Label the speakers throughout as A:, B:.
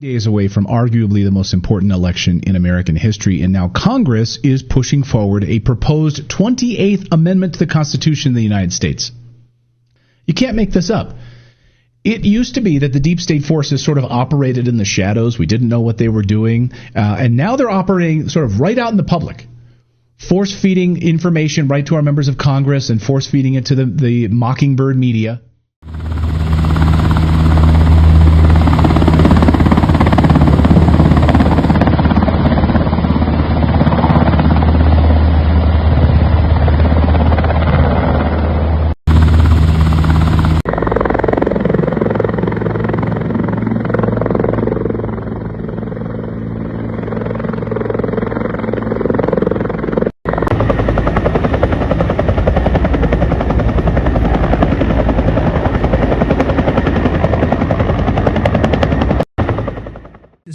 A: Days away from arguably the most important election in American history, and now Congress is pushing forward a proposed 28th Amendment to the Constitution of the United States. You can't make this up. It used to be that the deep state forces sort of operated in the shadows. We didn't know what they were doing, and now they're operating sort of right out in the public, force-feeding information right to our members of Congress and force-feeding it to the Mockingbird media.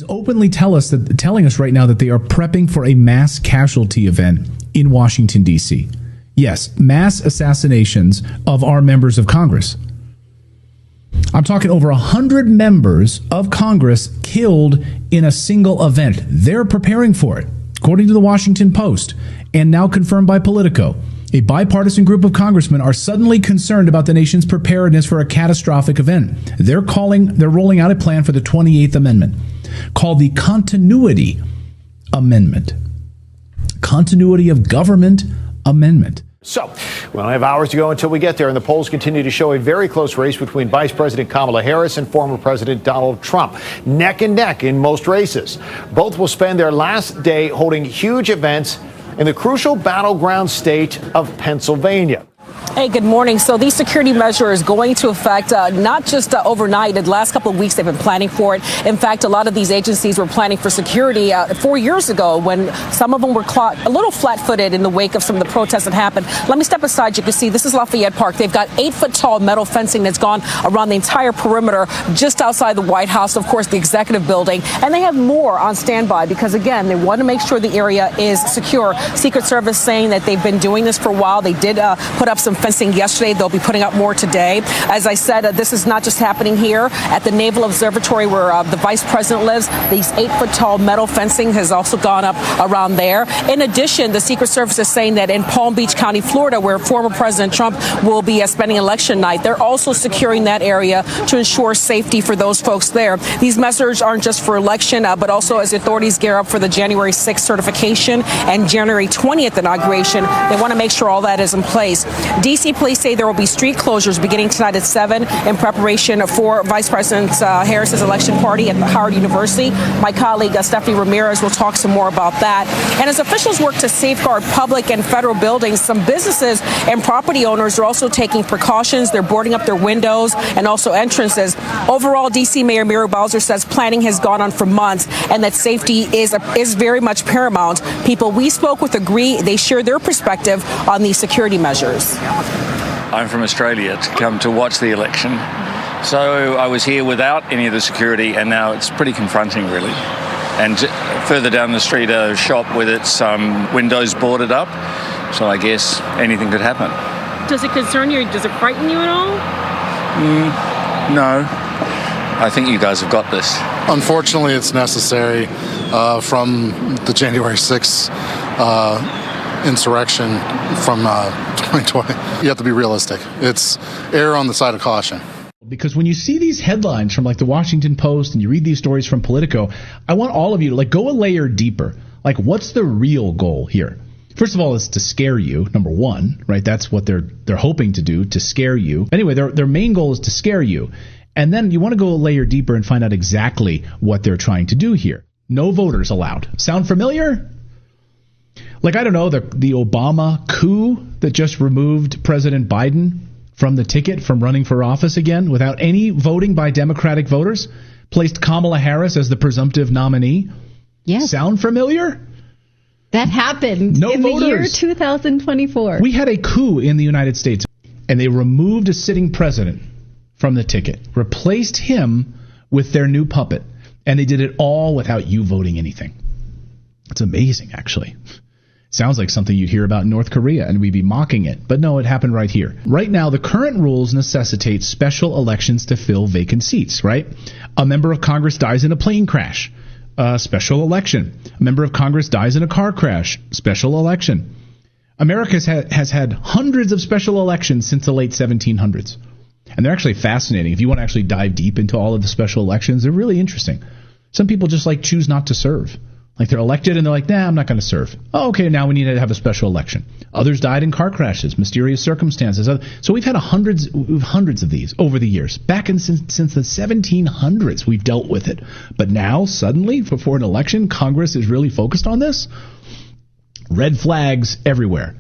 A: Openly telling us right now that they are prepping for a mass casualty event in Washington, D.C. Yes, mass assassinations of our members of Congress. I'm talking over 100 members of Congress killed in a single event. They're preparing for it, according to the Washington Post, and now confirmed by Politico. A bipartisan group of congressmen are suddenly concerned about the nation's preparedness for a catastrophic event. They're rolling out a plan for the 28th Amendment, called the Continuity Amendment. Continuity of Government Amendment.
B: So, we only have hours to go until we get there, and the polls continue to show a very close race between Vice President Kamala Harris and former President Donald Trump. Neck and neck in most races. Both will spend their last day holding huge events in the crucial battleground state of Pennsylvania.
C: Hey, good morning. So these security measures going to affect not just overnight. In the last couple of weeks, they've been planning for it. In fact, a lot of these agencies were planning for security 4 years ago when some of them were a little flat-footed in the wake of some of the protests that happened. Let me step aside. You can see this is Lafayette Park. They've got 8-foot-tall metal fencing that's gone around the entire perimeter just outside the White House, of course, the executive building. And they have more on standby because, again, they want to make sure the area is secure. Secret Service saying that they've been doing this for a while. They did put up some fencing yesterday. They'll be putting up more today. As I said, this is not just happening here at the Naval Observatory where the vice president lives. These 8-foot-tall metal fencing has also gone up around there. In addition, the Secret Service is saying that in Palm Beach County, Florida, where former President Trump will be spending election night, they're also securing that area to ensure safety for those folks there. These measures aren't just for election, but also as authorities gear up for the January 6th certification and January 20th inauguration. They want to make sure all that is in place. D.C. police say there will be street closures beginning tonight at 7 in preparation for Vice President Harris's election party at the Howard University. My colleague Stephanie Ramirez will talk some more about that. And as officials work to safeguard public and federal buildings, some businesses and property owners are also taking precautions. They're boarding up their windows and also entrances. Overall, D.C. Mayor Muriel Bowser says planning has gone on for months and that safety is very much paramount. People we spoke with agree. They share their perspective on these security measures.
D: I'm from Australia to come to watch the election. So I was here without any of the security, and now it's pretty confronting, really. And further down the street, a shop with its windows boarded up. So I guess anything could happen.
E: Does it concern you? Does it frighten you at all?
D: No. I think you guys have got this.
F: Unfortunately, it's necessary from the January 6th insurrection from 2020. You have to be realistic. It's err on the side of caution.
A: Because when you see these headlines from like the Washington Post and you read these stories from Politico, I want all of you to go a layer deeper. Like, what's the real goal here? First of all, is to scare you, number one, right? That's what they're hoping to do, to scare you. Anyway, their main goal is to scare you. And then you want to go a layer deeper and find out exactly what they're trying to do here. No voters allowed. Sound familiar? Like, I don't know, the Obama coup that just removed President Biden from the ticket from running for office again without any voting by Democratic voters, placed Kamala Harris as the presumptive nominee.
G: Yes.
A: Sound familiar?
G: That happened in the year 2024.
A: We had a coup in the United States, and they removed a sitting president from the ticket, replaced him with their new puppet, and they did it all without you voting anything. It's amazing, actually. Sounds like something you'd hear about in North Korea, and we'd be mocking it. But no, it happened right here. Right now, the current rules necessitate special elections to fill vacant seats, right? A member of Congress dies in a plane crash. Special election. A member of Congress dies in a car crash. Special election. America has had hundreds of special elections since the late 1700s. And they're actually fascinating. If you want to actually dive deep into all of the special elections, they're really interesting. Some people just choose not to serve. They're elected and they're like, nah, I'm not going to serve. Oh, okay, now we need to have a special election. Others died in car crashes, mysterious circumstances. So we've had hundreds of these over the years. Back since the 1700s, we've dealt with it. But now, suddenly, before an election, Congress is really focused on this? Red flags everywhere.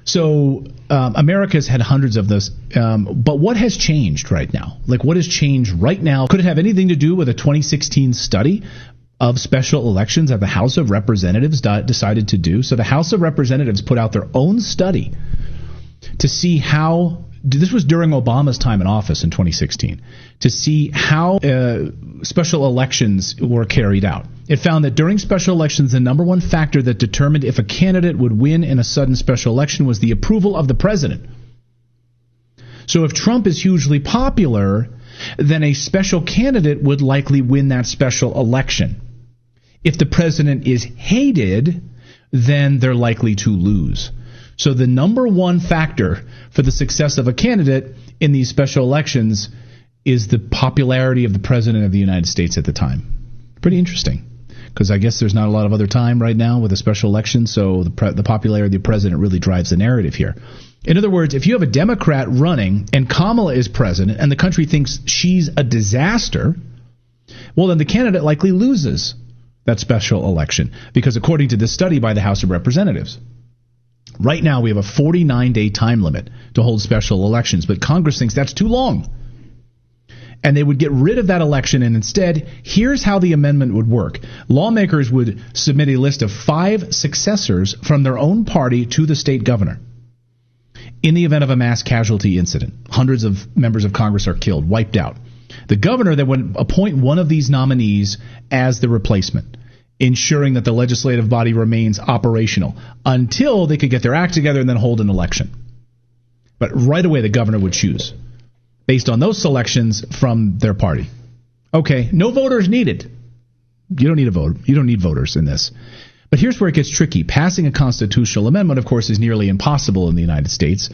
A: So America's had hundreds of those. But what has changed right now? What has changed right now? Could it have anything to do with a 2016 study of special elections that the House of Representatives decided to do? So the House of Representatives put out their own study to see how, this was during Obama's time in office in 2016, to see how special elections were carried out. It found that during special elections, the number one factor that determined if a candidate would win in a sudden special election was the approval of the president. So if Trump is hugely popular, then a special candidate would likely win that special election. If the president is hated, then they're likely to lose. So the number one factor for the success of a candidate in these special elections is the popularity of the president of the United States at the time. Pretty interesting, because I guess there's not a lot of other time right now with a special election, so the popularity of the president really drives the narrative here. In other words, if you have a Democrat running and Kamala is president and the country thinks she's a disaster, well, then the candidate likely loses that special election, because according to this study by the House of Representatives, right now we have a 49-day time limit to hold special elections, but Congress thinks that's too long. And they would get rid of that election, and instead, here's how the amendment would work. Lawmakers would submit a list of 5 successors from their own party to the state governor. In the event of a mass casualty incident, hundreds of members of Congress are killed, wiped out. The governor then would appoint one of these nominees as the replacement, ensuring that the legislative body remains operational until they could get their act together and then hold an election. But right away, the governor would choose based on those selections from their party. Okay, no voters needed. You don't need a vote. You don't need voters in this. But here's where it gets tricky. Passing a constitutional amendment, of course, is nearly impossible in the United States.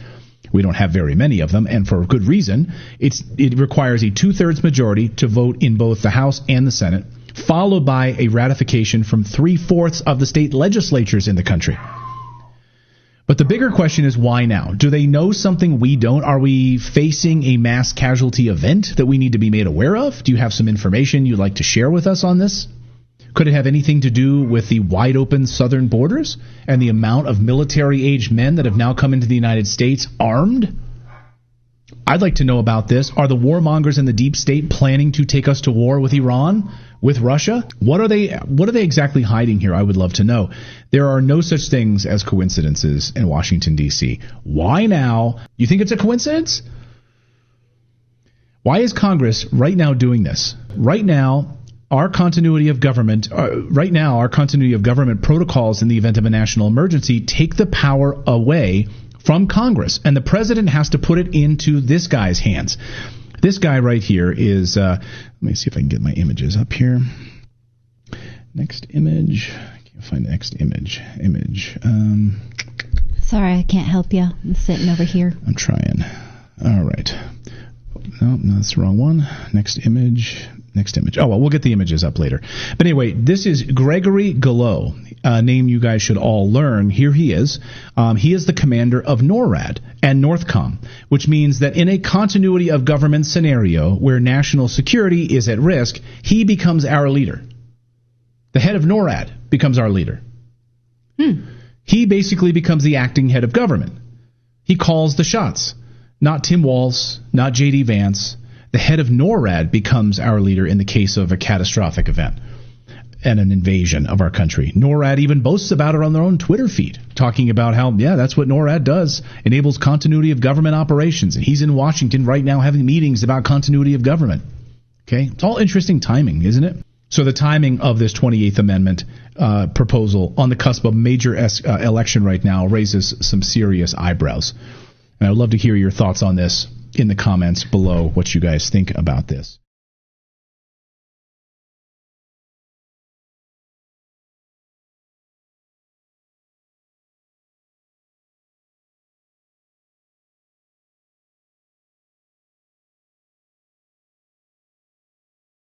A: We don't have very many of them, and for good reason. It requires a 2/3 majority to vote in both the House and the Senate, followed by a ratification from 3/4 of the state legislatures in the country. But the bigger question is, why now? Do they know something we don't? Are we facing a mass casualty event that we need to be made aware of? Do you have some information you'd like to share with us on this? Could it have anything to do with the wide open southern borders and the amount of military-aged men that have now come into the United States armed? I'd like to know about this. Are the warmongers in the deep state planning to take us to war with Iran, with Russia? What are they exactly hiding here? I would love to know. There are no such things as coincidences in Washington, D.C. Why now? You think it's a coincidence? Why is Congress right now doing this? Right now, our continuity of government protocols in the event of a national emergency take the power away from Congress, and the president has to put it into this guy's hands. This guy right here is, let me see if I can get my images up here. Next image. I can't find the next image.
G: Sorry, I can't help you. I'm sitting over here.
A: I'm trying. All right. No, that's the wrong one. Next image. Oh, well, we'll get the images up later. But anyway, this is Gregory Gallo, a name you guys should all learn. Here he is. He is the commander of NORAD and NORTHCOM, which means that in a continuity of government scenario where national security is at risk, he becomes our leader. The head of NORAD becomes our leader. He basically becomes the acting head of government. He calls the shots. Not Tim Walz, not J.D. Vance. The head of NORAD becomes our leader in the case of a catastrophic event and an invasion of our country. NORAD even boasts about it on their own Twitter feed, talking about how, that's what NORAD does, enables continuity of government operations. And he's in Washington right now having meetings about continuity of government. Okay, it's all interesting timing, isn't it? So the timing of this 28th Amendment proposal on the cusp of a major election right now raises some serious eyebrows. And I'd love to hear your thoughts on this in the comments below, what you guys think about this.